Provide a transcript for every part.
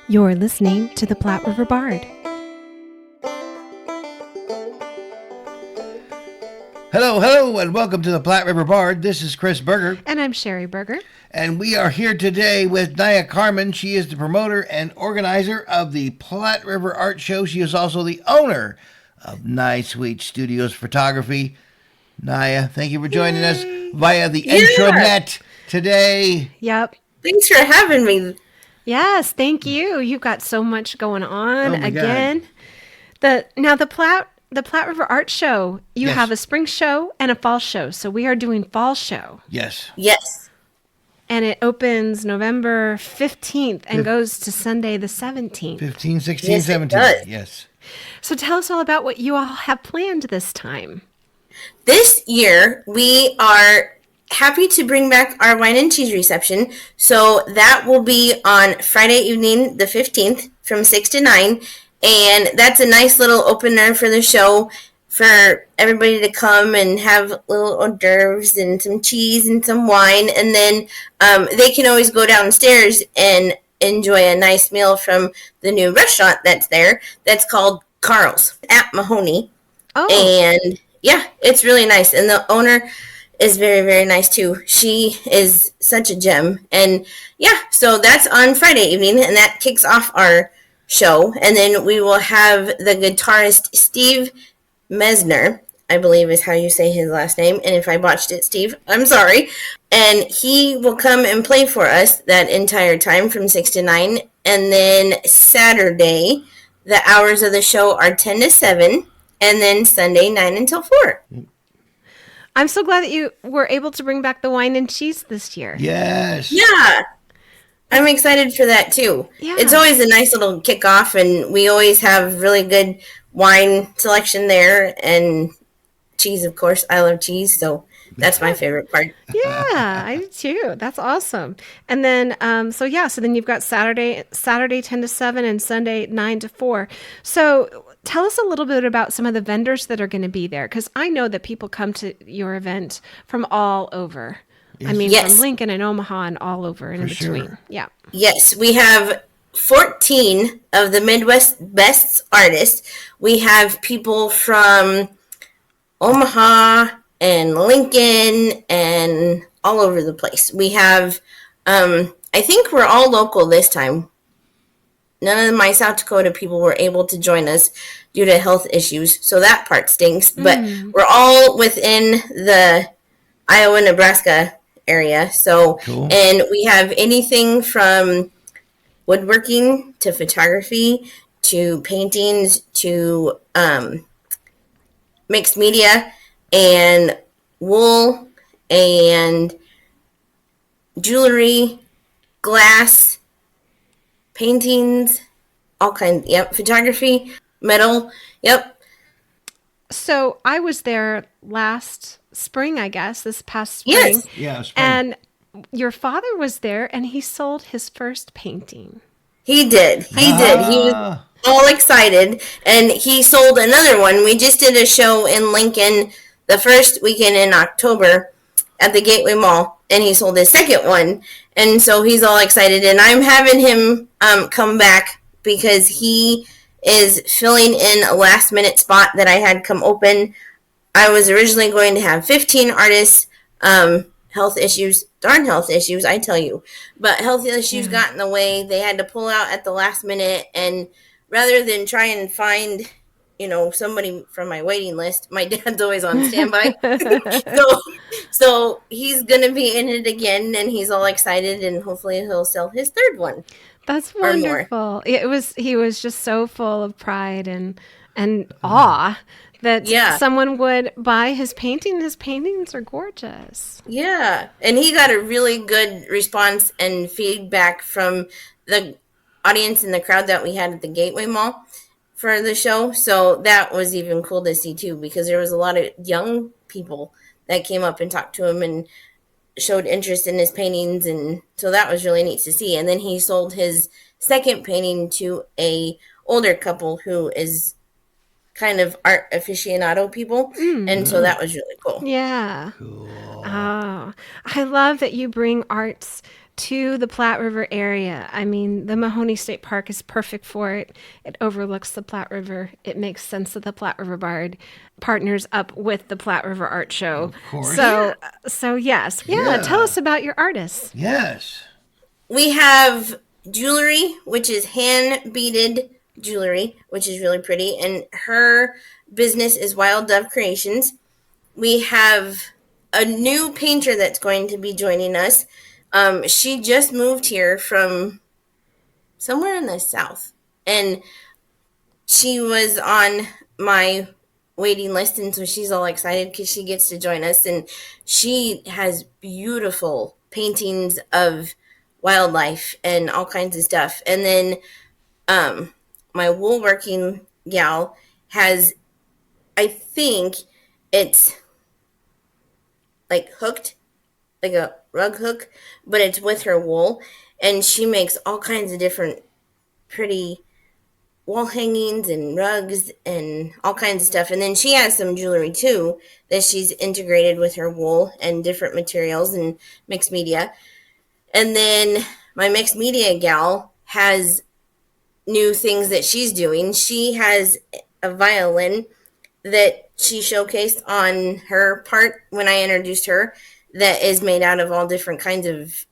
You're listening to the Platte River Bard. Hello, and welcome to the Platte River Bard. This is Chris Berger. And I'm Sherry Berger. And we are here today with Nia Karmann. She is the promoter and organizer of the Platte River Art Show. She is also the owner of Nice Sweet Studios Photography. Nia, thank you for joining us via the intranet today. Yep. Thanks for having me. Yes, thank you. You've got so much going on Oh my again. God. The Platte River Art Show. You have a spring show and a fall show. So we are doing fall show. Yes. And it opens November 15th and goes to Sunday the 17th. 15, 16, Yes, it 17. does. Yes. So tell us all about what you all have planned this time. This year, we are happy to bring back our wine and cheese reception. So that will be on Friday evening, the 15th, from 6 to 9. And that's a nice little opener for the show for everybody to come and have little hors d'oeuvres and some cheese and some wine. And then they can always go downstairs and enjoy a nice meal from the new restaurant that's there. That's called Carl's at Mahoney. Oh. And yeah, it's really nice. And the owner is very, very nice too. She is such a gem. And yeah, so that's on Friday evening, and that kicks off our show. And then we will have the guitarist Steve Mesner, I believe is how you say his last name. And if I botched it, Steve, I'm sorry. And he will come and play for us that entire time from 6 to 9. And then Saturday, the hours of the show are 10 to 7. And then Sunday, 9 until 4. I'm so glad that you were able to bring back the wine and cheese this year. Yes. Yeah. I'm excited for that too. Yeah. It's always a nice little kickoff, and we always have really good wine selection there, and cheese, of course. I love cheese, so that's my favorite part. Yeah, I do too. That's awesome. And then, so then you've got Saturday 10 to 7 and Sunday 9 to 4. So tell us a little bit about some of the vendors that are going to be there, because I know that people come to your event from all over. Yes. I mean, Yes. from Lincoln and Omaha and all over and in between. Sure. Yeah. Yes, we have 14 of the Midwest best artists. We have people from Omaha and Lincoln and all over the place. We have, I think we're all local this time. None of my South Dakota people were able to join us due to health issues, so that part stinks. But we're all within the Iowa-Nebraska area. So, Cool. And we have anything from woodworking to photography to paintings to mixed media and wool and jewelry, glass, paintings, all kinds. Yep, photography, metal. Yep. So I was there last spring, I guess, this past spring. Yes. Yeah, spring. And your father was there and he sold his first painting. He did. He was all excited, and he sold another one. We just did a show in Lincoln the first weekend in October at the Gateway Mall, and he sold his second one. And so he's all excited, and I'm having him come back because he is filling in a last-minute spot that I had come open. I was originally going to have 15 artists, health issues, I tell you. But health issues got in the way. They had to pull out at the last minute, and rather than try and find, somebody from my waiting list, my dad's always on standby. so he's going to be in it again, and he's all excited, and hopefully he'll sell his third one. That's wonderful. He was just so full of pride and awe that someone would buy his painting. His paintings are gorgeous. Yeah. And he got a really good response and feedback from the audience and the crowd that we had at the Gateway Mall for the show. So that was even cool to see too, because there was a lot of young people that came up and talked to him and showed interest in his paintings, and so that was really neat to see. And then he sold his second painting to a older couple who is kind of art aficionado people, and so that was really cool. Yeah. Cool. Oh, I love that you bring arts to the Platte River area. I mean, the Mahoney State Park is perfect for it. It overlooks the Platte River. It makes sense that the Platte River Bard partners up with the Platte River Art Show. Of course. So yes. Yeah, tell us about your artists. Yes. We have jewelry, which is hand beaded jewelry, which is really pretty, and her business is Wild Dove Creations. We have a new painter that's going to be joining us. She just moved here from somewhere in the south, and she was on my waiting list, and so she's all excited because she gets to join us, and she has beautiful paintings of wildlife and all kinds of stuff. And then my woolworking gal has, I think it's like hooked, like a rug hook, but it's with her wool, and she makes all kinds of different pretty wall hangings and rugs and all kinds of stuff. And then she has some jewelry too that she's integrated with her wool and different materials and mixed media. And then my mixed media gal has new things that she's doing. She has a violin that she showcased on her part when I introduced her that is made out of all different kinds of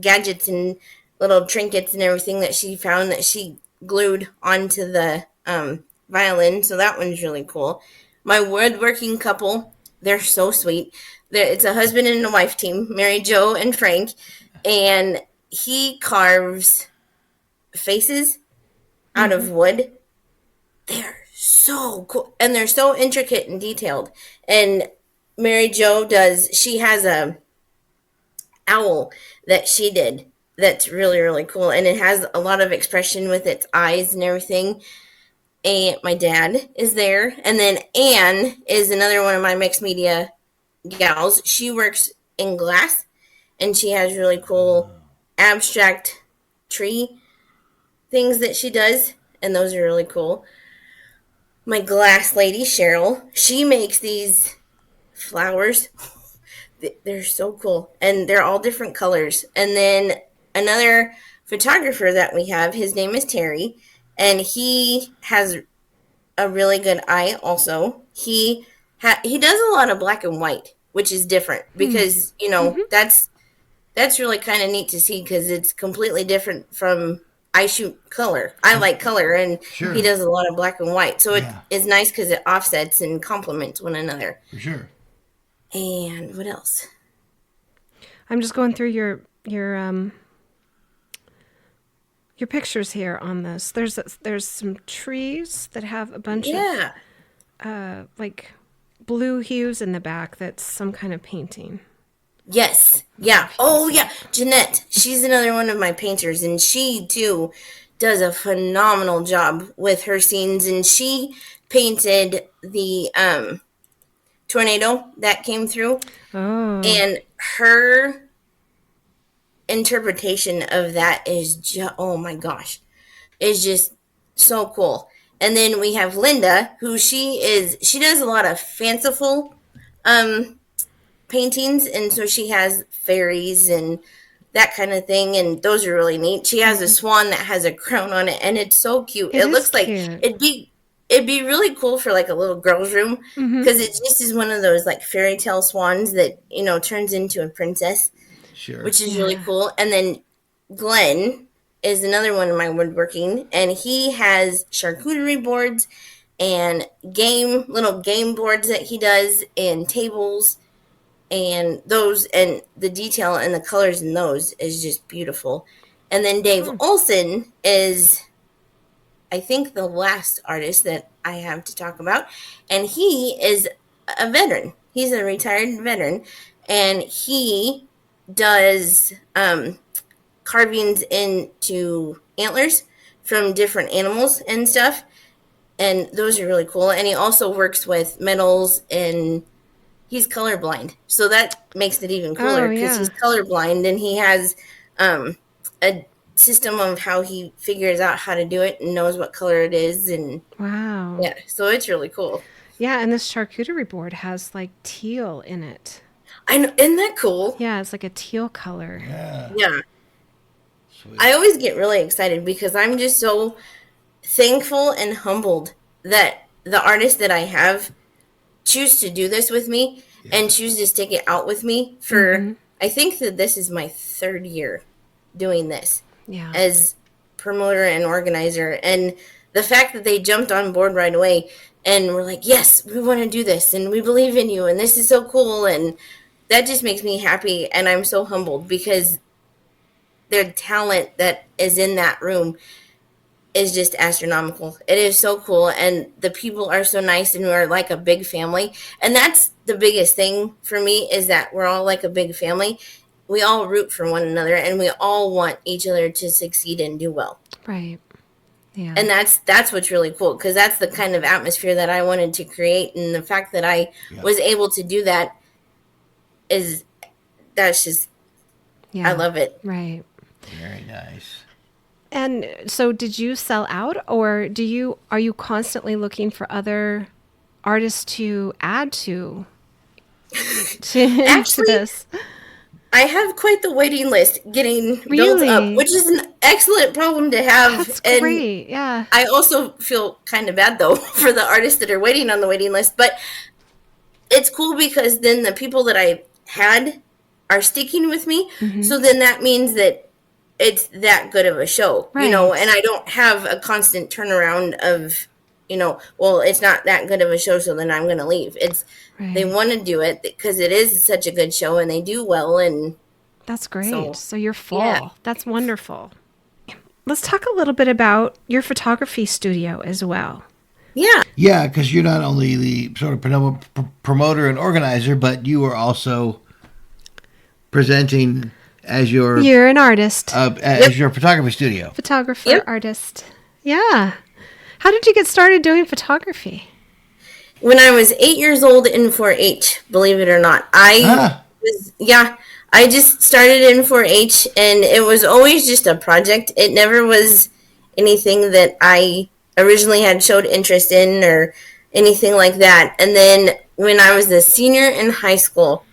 gadgets and little trinkets and everything that she found that she glued onto the violin. So that one's really cool. My woodworking couple, they're so sweet. It's a husband and a wife team, Mary Jo and Frank, and he carves faces out of wood. They're so cool, and they're so intricate and detailed. And Mary Jo she has a owl that she did that's really, really cool, and it has a lot of expression with its eyes and everything. And my dad is there, and then Anne is another one of my mixed media gals. She works in glass, and she has really cool abstract tree things that she does, and those are really cool. My glass lady, Cheryl, she makes these flowers. They're so cool, and they're all different colors. And then another photographer that we have, his name is Terry, and he has a really good eye also. He does a lot of black and white, which is different because, that's really kind of neat to see because it's completely different from I shoot color. I like color, and he does a lot of black and white. So it's nice because it offsets and complements one another. For sure. And what else? I'm just going through your pictures here on this. There's some trees that have a bunch of like blue hues in the back. That's some kind of painting. Yes. Yeah. Oh, yeah. Jeanette. She's another one of my painters, and she, too, does a phenomenal job with her scenes. And she painted the tornado that came through. Oh. And her interpretation of that is oh, my gosh. Is just so cool. And then we have Linda, who she does a lot of fanciful paintings, and so she has fairies and that kind of thing, and those are really neat. She has a swan that has a crown on it, and it's so cute. It looks like it'd be really cool for like a little girl's room because it just is one of those like fairy tale swans that turns into a princess, which is really cool. And then Glenn is another one of my woodworking, and he has charcuterie boards and little game boards that he does, and tables. And those, and the detail and the colors in those is just beautiful. And then Dave Olson is, I think, the last artist that I have to talk about. And he is a veteran. He's a retired veteran. And he does carvings into antlers from different animals and stuff. And those are really cool. And he also works with metals, and he's colorblind, so that makes it even cooler because he's colorblind, and he has a system of how he figures out how to do it and knows what color it is. And so it's really cool. Yeah, and this charcuterie board has like teal in it. I know, isn't that cool? Yeah, it's like a teal color. Yeah. Sweet. I always get really excited because I'm just so thankful and humbled that the artists that I have choose to do this with me and choose to stick it out with me for, I think that this is my 3rd year doing this as promoter and organizer. And the fact that they jumped on board right away and were like, yes, we want to do this and we believe in you and this is so cool. And that just makes me happy. And I'm so humbled because their talent that is in that room is just astronomical. It is so cool. And the people are so nice and we're like a big family. And that's the biggest thing for me is that we're all like a big family. We all root for one another and we all want each other to succeed and do well. Right. Yeah. And that's what's really cool because that's the kind of atmosphere that I wanted to create. And the fact that I was able to do that that's just, I love it. Right. Very nice. And so did you sell out or are you constantly looking for other artists to add to Actually, this? I have quite the waiting list getting built Really? up, which is an excellent problem to have. That's and great. Yeah. I also feel kind of bad though for the artists that are waiting on the waiting list, but it's cool because then the people that I had are sticking with me. So then that means that it's that good of a show, Right. you know, and I don't have a constant turnaround of, you know, well, it's not that good of a show, so then I'm going to leave. It's, they want to do it because it is such a good show and they do well. And That's great. So you're full. yeah. That's wonderful. Let's talk a little bit about your photography studio as well. Yeah. Yeah, because you're not only the sort of promoter and organizer, but you are also presenting as your You're an artist. as your photography studio. Photographer, artist. Yeah. How did you get started doing photography? When I was 8 years old in 4-H, believe it or not, I just started in 4-H and it was always just a project. It never was anything that I originally had showed interest in or anything like that. And then when I was a senior in high school,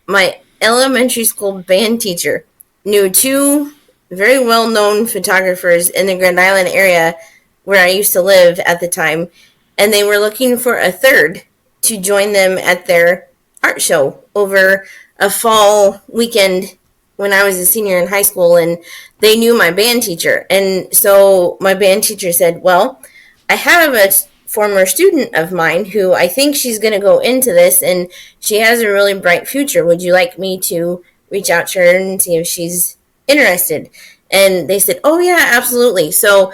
my elementary school band teacher knew 2 very well-known photographers in the Grand Island area where I used to live at the time, and they were looking for a 3rd to join them at their art show over a fall weekend when I was a senior in high school, and they knew my band teacher. And so my band teacher said, well, I have a former student of mine who I think she's going to go into this and she has a really bright future. Would you like me to reach out to her and see if she's interested? And they said, oh yeah, absolutely. So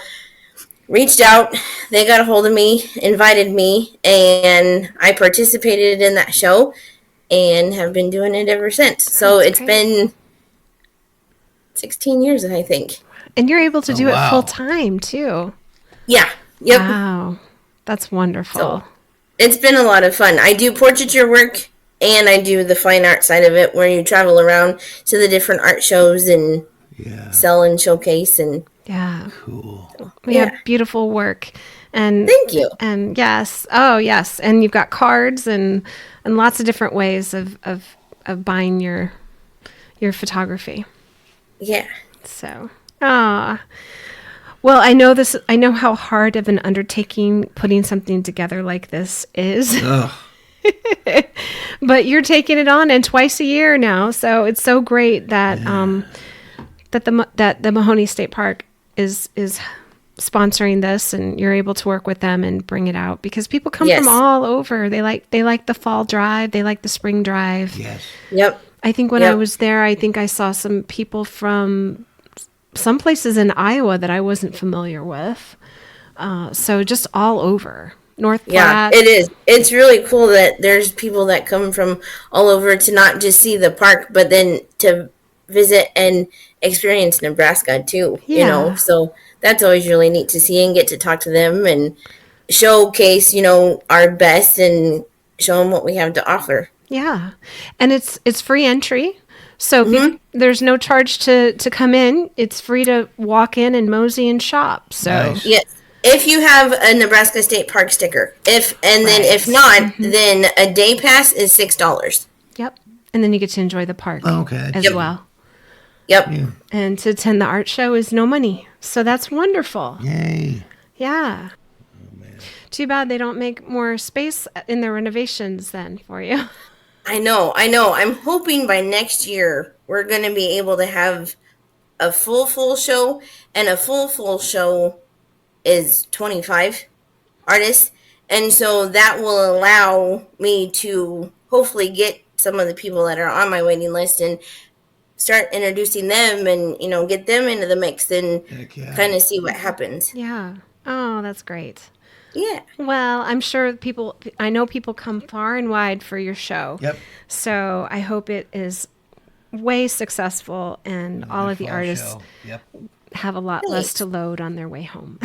reached out, they got a hold of me, invited me, and I participated in that show and have been doing it ever since. So it's been 16 years, I think. And you're able to do it wow. full time too. Yeah. Yep. Wow. That's wonderful. So it's been a lot of fun. I do portraiture work and I do the fine art side of it where you travel around to the different art shows and sell and showcase and Cool. We have beautiful work. And thank you. And yes. Oh yes. And you've got cards and lots of different ways of buying your photography. Yeah. So well, I know how hard of an undertaking putting something together like this is. But you're taking it on and twice a year now. So it's so great that that the Mahoney State Park is sponsoring this and you're able to work with them and bring it out because people come from all over. They like the fall drive, they like the spring drive. Yes. Yep. I think when I was there, I think I saw some people from some places in Iowa that I wasn't familiar with. So just all over. North Platte. Yeah, it is. It's really cool that there's people that come from all over to not just see the park, but then to visit and experience Nebraska too, you know. So that's always really neat to see and get to talk to them and showcase, you know, our best and show them what we have to offer. Yeah. And it's free entry. So there's no charge to come in. It's free to walk in and mosey and shop. So Nice. Yes. If you have a Nebraska State Park sticker. If not, then a day pass is $6. Yep. And then you get to enjoy the park Okay. as well. Yep. Yeah. And to attend the art show is no money. So that's wonderful. Yay. Yeah. Too bad they don't make more space in their renovations then for you. I know. I'm hoping by next year we're going to be able to have a full show, and a full show is 25 artists. And so that will allow me to hopefully get some of the people that are on my waiting list and start introducing them and, get them into the mix and kind of see what happens. Yeah. Oh, that's great. Yeah. Well, I'm sure I know people come far and wide for your show. Yep. So I hope it is way successful and all of the artists Yep. have a lot less to load on their way home.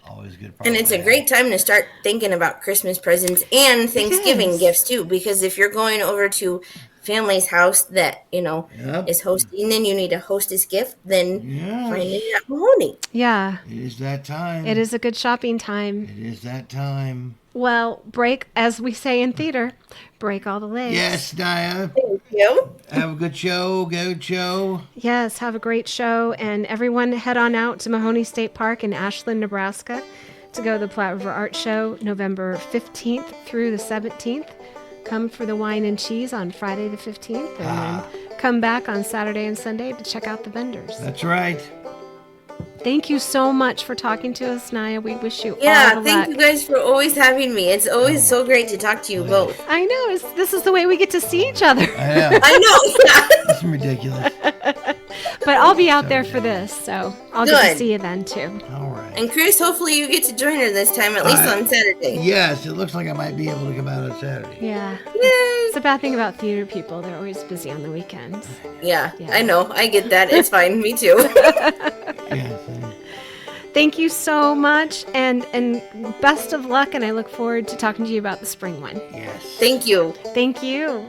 Always good. And it's a great time to start thinking about Christmas presents and Thanksgiving gifts too, because if you're going over to family's house that, is hosting, then you need a hostess gift, then find it at Mahoney. Yeah. It is that time. It is a good shopping time. It is that time. Well, as we say in theater, break all the legs. Yes, Nia. Thank you. Have a good show. Good show. Yes, have a great show. And everyone head on out to Mahoney State Park in Ashland, Nebraska to go to the Platte River Art Show November 15th through the 17th. Come for the wine and cheese on Friday the 15th. And then come back on Saturday and Sunday to check out the vendors. That's right. Thank you so much for talking to us, Nia. We wish you all the Yeah, luck. thank you guys for always having me. It's always so great to talk to you both. I know. This is the way we get to see each other. I know. I know. Yeah. That's ridiculous. But I'll be out there for this, so I'll get to Good. see you then, too. All right. And Chris, hopefully you get to join her this time, at least on Saturday. Yes, it looks like I might be able to come out on Saturday. Yeah. Yay. It's a bad thing about theater people. They're always busy on the weekends. Yeah, I know. I get that. It's fine. Me too. Yes. Thank you so much, and best of luck, and I look forward to talking to you about the spring one. Yes. Thank you. Thank you.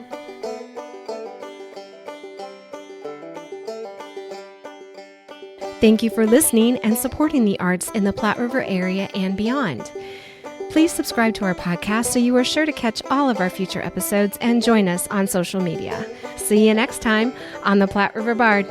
Thank you for listening and supporting the arts in the Platte River area and beyond. Please subscribe to our podcast so you are sure to catch all of our future episodes and join us on social media. See you next time on the Platte River Bard.